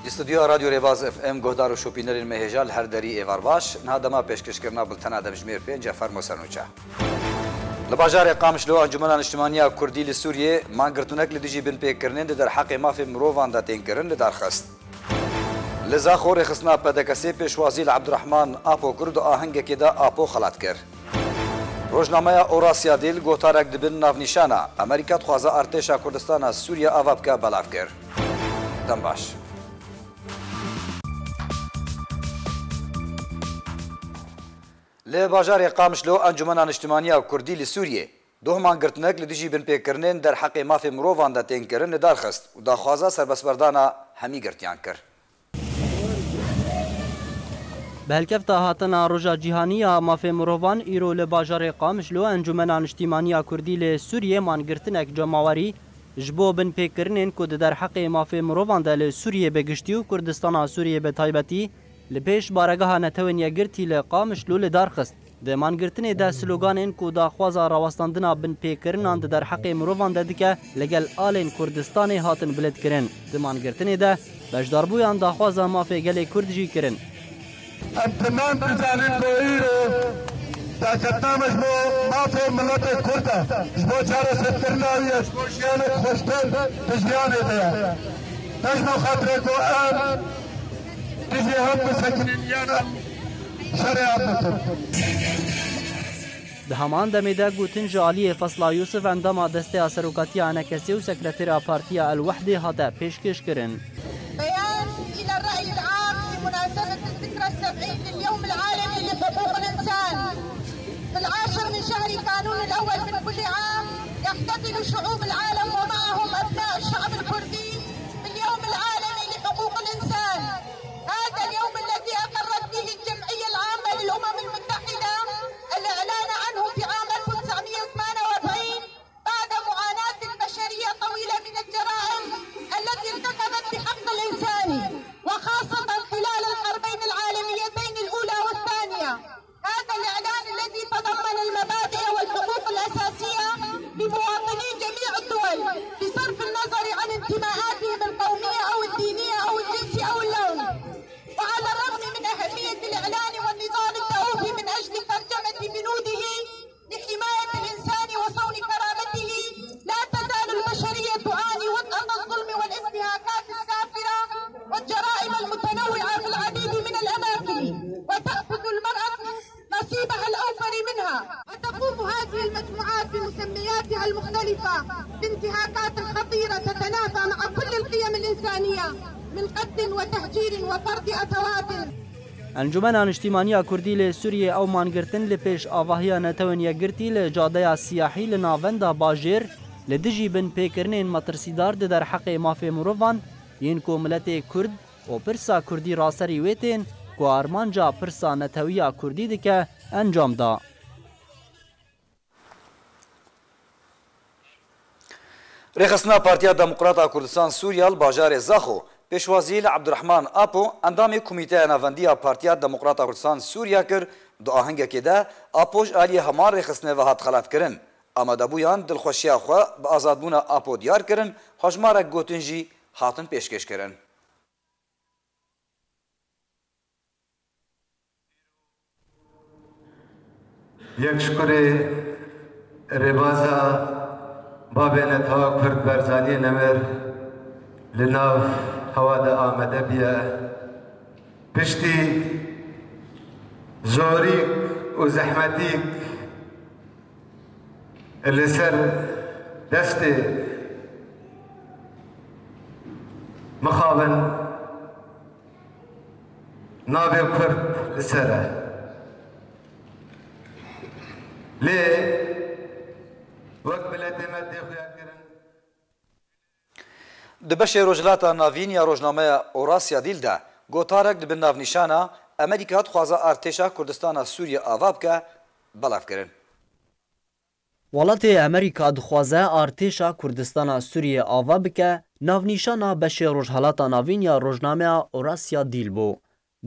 استودیو رادیو ریواز اف ام گهدار و شوپینرین مهجال هر دری ایوار باش نهادما پیشکش کرنا بلتنا دمجمیر پین جعفر موسنوچا لباجار قامشلو انجمن اجتماعی کردی لسوریه مانگرتونک لدیجی بن پیکرنند در حق مافی مروان دا تینکرن لدارخست لذا خور خصنا پدکسی پیشوازی عبدالرحمن آپو کرد آهنگ که دا آپو خلات کر روزنامه اوراسیا دیل گوتارک دبن نافنیشانا امریکا خوازه ارتشا کردستان سوریه آواب که بلاف کر دم باش لباجار قامشلو انجمن اجتماعی کردی لسوریه دو مانگرتنک لدیجی بن پیکرنین در حق مافی مروان دا تینکرن دارخست و دا خوازه سربسبردانا همی گرتیان کر بهلکفتا هاتنا روژا جیهانیا مافی مروان ایرو لباجار قامشلو انجمن اجتماعی کردی لسوریه مانگرتنک جماوری جبو بن پیکرنین کد در حق مافی مروان دا لسوریه بگشتی و کردستان سوریه به تایبتی لپیش بارگاه نتوانیا گرتی لقامشلو لدارخست ده مانگرتنی ده سلوگانین کو دا خوازا راوستاندنا بن پیکرنان ده در حق مروان ده دکه لگل آلین کردستان هاتن بلد کرن ده مانگرتنی ده بجداربویان دا خوازا مافی گل کردجی کرن امتنان بزانین بو ایرو دا کتنامش بو مافی ملت کرده بو چاره سترناویش بو شیان خوشتن تجیانه ده تجمع خاطره کو ام تجي هم مسكنين يانا شريعة ده همان دميدا قوتن جالية فصلا يوسف عندما دستي سروكاتيا عنكسي وسكرتيرا بارتيا الوحدة هذا بيشكش كرن بيان إلى الرأي العام بمناسبة الذكرى 70 لليوم العالمي لحقوق الإنسان في 10 من شهر كانون الأول من كل عام يحتفل شعوب العالم ومعهم أبناء الشعب الكردي باليوم العالمي لحقوق الإنسان. هذا اليوم الذي أقرت به الجمعية العامة للأمم المتحدة الإعلان عنه في عام 1948 بعد معاناة بشرية طويلة من الجرائم التي ارتكبت بحق الإنسان وخاصة خلال الحربين العالميتين الأولى والثانية. هذا الإعلان الذي تضمن المبادئ والحقوق الأساسية لمواطني جميع الدول بصرف النظر عن انتماءاتهم القومية أو الدينية أو الجنسي أو اللون. وعلى الرغم من أهمية الإعلان والنضال الدؤوب من أجل ترجمة بنوده لحماية الإنسان وصون كرامته لا تزال البشرية تعاني وطأة الظلم والانتهاكات السافرة والجرائم المتنوعة في العديد من الأماكن وتأخذ المرأة نصيبها الأوفر منها. وتقوم هذه المجموعات بمسمياتها المختلفة بانتهاكات خطيرة تتنافى مع كل القيم الإنسانية من قتل وتهجير وفرض أثوات. انجمن اجتماعی کردی لسوریه او مانگرتن لپیش آواهیا نتوانیا گرتی لجاده سیاحی لناوندا باجر لدجی بن پیکرنین مترسیدار در حق مافی مروان ین کو ملت کرد و پرسا کردی راسری ویتین کو آرمانجا پرسا نتویا کردی دکه انجام دا. رخصنا پارتیا دموکراتا کردستان سوریا باجار زاخو پیشوازی عبدالرحمن آپو اندام کمیته ناوندی پارتیا دموکراتا کردستان سوریا کر دو آهنگ که ده آپوش آلی همان رخصنه و هات خلات کرن اما دبویان دلخوشیا خو با آزادبونا آپو دیار کرن حجمارا گوتنجی هاتن پیشکش کرن یک شکر ربازا بابین تا کرد برزانی نمر لناو هوادا آمده بیا پشتی زوریک و زحمتیک لسر دست مخابن نابی کرد لسره لی وقت بلد مدی خویا کرن دبش روجلاتا ناوین یا روزنامه اوراسیا دیل ده گوتارک دبن ناونیشانا امریکا خوازه ارتشا کردستان سوریه آواب که بلاف کرن ولات امریکا دخوازه ارتشا کردستان سوریه آواب که ناونیشانا بش روجلاتا ناوین یا روزنامه اوراسیا دیل بو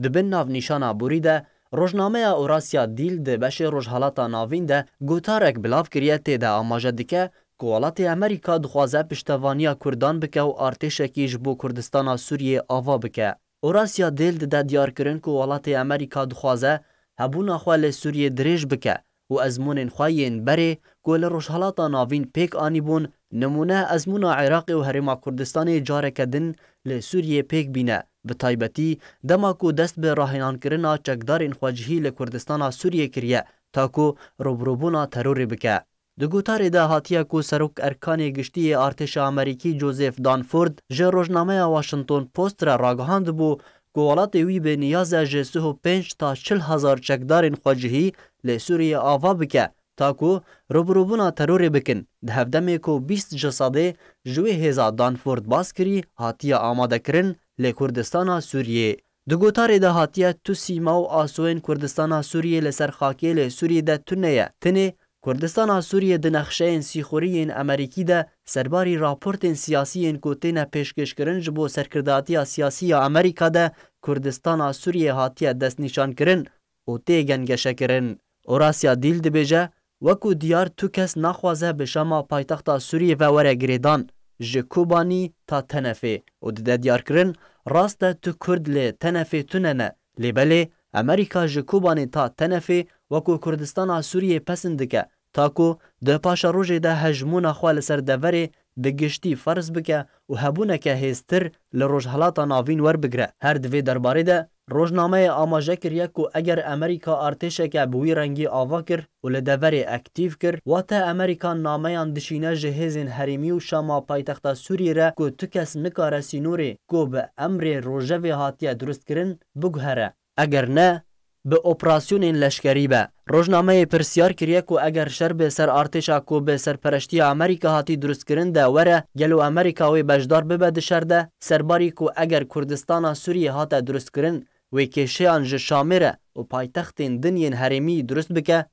دبن ناونیشانا بوریده روزنامه اوراسیا دیل ده بش روجلاتا ناوین ده گوتارک بلاف کریه تیده آماجه دکه ku welatê Amerîka dixwaze piştevaniya Kurdan bike û artêşekî ji bo Kurdistana Sûriyê ava bike. Orasya Dêl dide diyarkirin ku welatê Amerîka dixwaze hebûna xwe lê Sûriyê dirêj bike û ezmûnên xwe yên berê ku li rojhilata navîn pêk anîbûn, nimûne ezmûna Iraqê û Herêma Kurdistanê careke din li Sûriyê pêk bîne. Bi taybetî dema ku dest bi rahênankirina çekdarên xwecihî li Kurdistana Sûriyê kiriye ta ku robrobûna terorê bike. Di gotarê de hatiye ku serok erkanê giştiyê artêşa Amerîkî Joseph Dunford ji rojnameya Washington Post re ragihand bû ku welatê wî bi niyaze ji 35 ta 40 hezar çekdarên xwecihî li Sûriyê ava bike ta ku robrobûna terorê bikin. Di hevdemê ku 20 ji sedê ji wê hêza Dunford bas kirî hatiye amadekirin li Kurdistana Sûriyê. Di gotarê de hatiye tu sîma û asûyên Kurdistana Sûriyê li ser xakê li Sûriyê de tune ye. Tinê Kurdistana Sûriyê di nexşeyên sîxuriyên Amerîkî de serbarî raportên siyasîyên ku têne pêşkêşkirin ji bo serkirdatiya siyasî ya Amerîka de Kurdistana Sûriyê hatiye destnîşankirin û tê gengeşekirin. Orasya Dîl dibêje wekû diyar tu kes naxwaze bi şema paytexta Sûriyê ve were girêdan ji Kobanî ta Tenefê û dide diyarkirin rast e tu Kurd lê Tenefê tune ne. Lêbelê Amerîka ji Kobanî ta Tenefê wekû Kurdistana Sûriyê pesend dike ta ku di paşa rojê de hejmûna xwe li ser deverê bi giştî ferz bike û hebûneke hêztir li rojhilata navîn werbigire. Her di vê derbarê de rojnameyê amaje kiriye ku eger Amerîka artêşeke bi wî rengî ava kir û li deverê aktiv kir, wate Amerîka nameyan dişîne ji hêzên herêmî û şema paytexta Sûriyê re ku tu kes nikare sînorê ku bi emrê rojevê hatiye durustkirin biguhere. Eger ne, bi operasyonên leşkerî be. Rojnameyê pirsiyar kiriye ku eger şer bi ser artêşa ku bi serpereştiya Amerîka hatî durustkirin de were gelo Amerîka wê bejdar bibe di şer de, serbarî ku eger Kurdistana Sûriyê hate durustkirin wê kêşeyan ji Şamê re û paytextên din yên herêmî durust bike,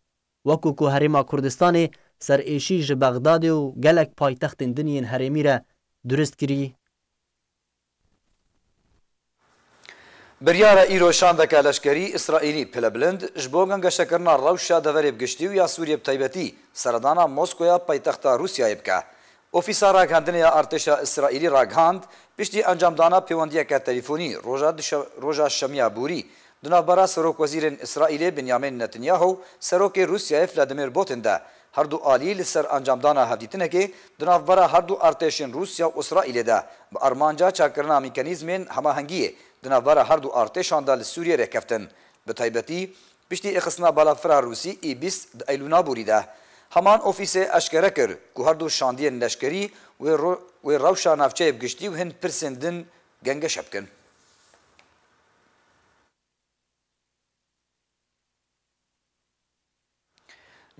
wekû ku Herêma Kurdistanê serêşî ji Bexdadê û gelek paytextên din yên herêmî re durust kirî. Biryara îro şandeka leşkerî İsraîlî pilebilind ji bo gengeşekirina rewşa deverê giştî û ya Sûriyê bi taybetî seredana Moskoya paytexta Rûsyayê bike. Ofîsa ragihandinê ya artêşa İsraîlî ragihand piştî encamdana pêwendiyeke telîfonî roja şemiya bûrî di navbera Serokwezîrên İsraîlê Benyamin Netanyahu serokê Rûsyayê Vladimir Putin de her du alî li ser encamdana hevdîtinekê di navbera her du artêşên Rûsya û İsraîlê de bi armanca çarkirina mîkanîzmên hemahengiyê di navbera her du artêşan de li Sûriyê rêkeftin. Bi taybetî piştî êxistina balafira Rûsî ê-20 di Eylûnaborî de heman ofîsê eşkere kir ku her du şandiyên leşkerî wê rewşa navçeyê giştî û hin pirsên din gengeşe bikin.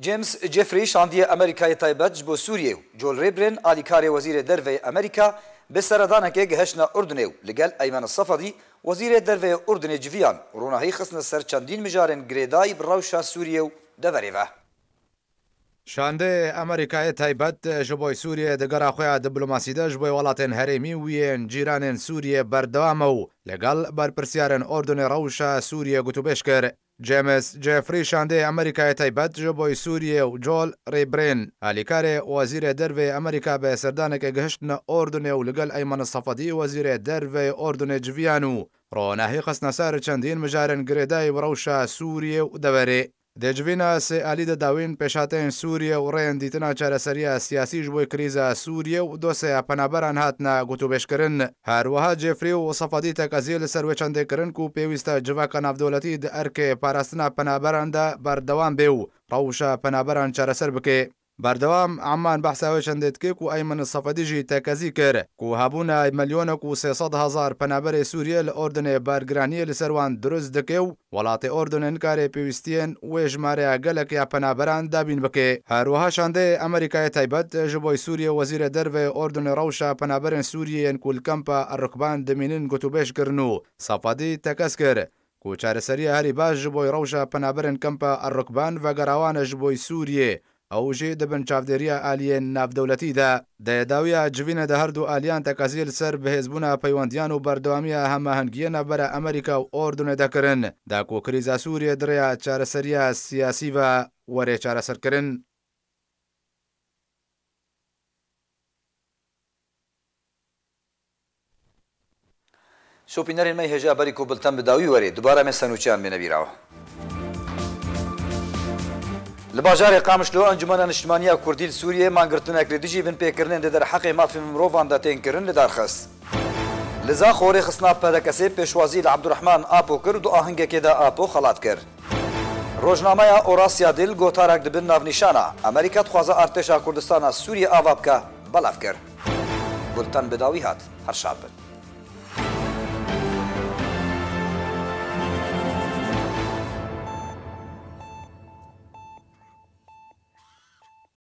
James Jeffrey şandiye Amerîkayê taybet ji bo Sûriyê û Joel Rayburn alîkarê Wezîrê Derveyê Amerîka bi seredanekê gihişna Urdunê û li gel Eymen Sefadî Wezîrê Derveyê Urdunê civiyan ronahî xistine ser çendîn mijarên girêdayî bi rewşa Sûriyê û deverê ve. Şandê Amerîkayê taybet ji bo Sûriyê di gera xwe ya diplomasî de ji bo welatên herêmî û yên cîranên Sûriyê berdewam û legal berpirsyarên Ordunê rewşa Sûriyê gotûbêj kir. James Jeffrey şandê Amerîkayê taybet ji bo Sûriyê û Joel Rayburn alîkarê Wezîrê Derveyê Amerîka bi serdaneke gihiştine Ordunê û li gel Eymen Sefadî Wezîrê Derveyê Ordunê civiyan û ronahî xistine ser çendîn mijarên girêdayî bi rewşa Sûriyê û deverê. Di civîna sê alî de dawîn pêşhateyên Sûriyê û rêyên dîtina çareseriya siyasî ji bo krîza Sûriyê û dosyeya penaberan hatine gotûbêjkirin. Herwiha Jeffrey û Sefadî tekeziyê li ser wê çendê kirin ku pêwîst e civaka navdewletî di erkê parastina penaberan de berdewam bê û rewşa penaberan çareser bike. Berdewam Amman behsa wê çendê dike ku Eymen Sefadî jî tekezî kir ku hebûna milyonek û 300,000 penaberê Sûriyê li Ordunê bergiraniyê li ser wan durust dike û welatê Ordunê nikarê pêwîstiyên wê jmareya gelek ya penaberan dabîn bike. Herwiha şandê Amerîkayê taybet ji bo Sûriyê Wezîrê Derveyê Ordunê rewşa penaberên Sûriyeyên ku li Kampa Errukban dimînin gotûbêj kirin û Sefadî tekez kir ku çareseriya herî baş ji bo rewşa penaberên Kampa Errukban vegerawan e ji bo Sûriyê ew jî dibin çavdêriya aliyên navdewletî de. Di dawiya civînê de her du aliyan tekeziyê li ser bihêzbûna peywendiyan û berdewamiya hemahengiyê navbera Amerîka û Ordunê de kirin da ku krîza Sûriyê di rêya çareseriya siyasî ve were çareserkirin. شۆپینەرên me hêja berî ku bilten bi dawî werê dubare me senûçeyan mê nebîrawe. Li bajarê Qamişlo Encumena Niştimaniya Kurdî li Sûriyê mangirtinek li dijî bin pêkirinên di derheqê mafê mirovan de tên kirin li darxist. Li Zaxorê xistina pedekesê pêşwazî li Abdurrehman Apo kir du ahingekê de Apo xelat kir. Rojnameya Orasya Dil gotarek dibin navnîşana Amerîka dixwaze artêşa Kurdistana Sûriyê ava bike belav kir. Bulten bi dawî hat her şad bin.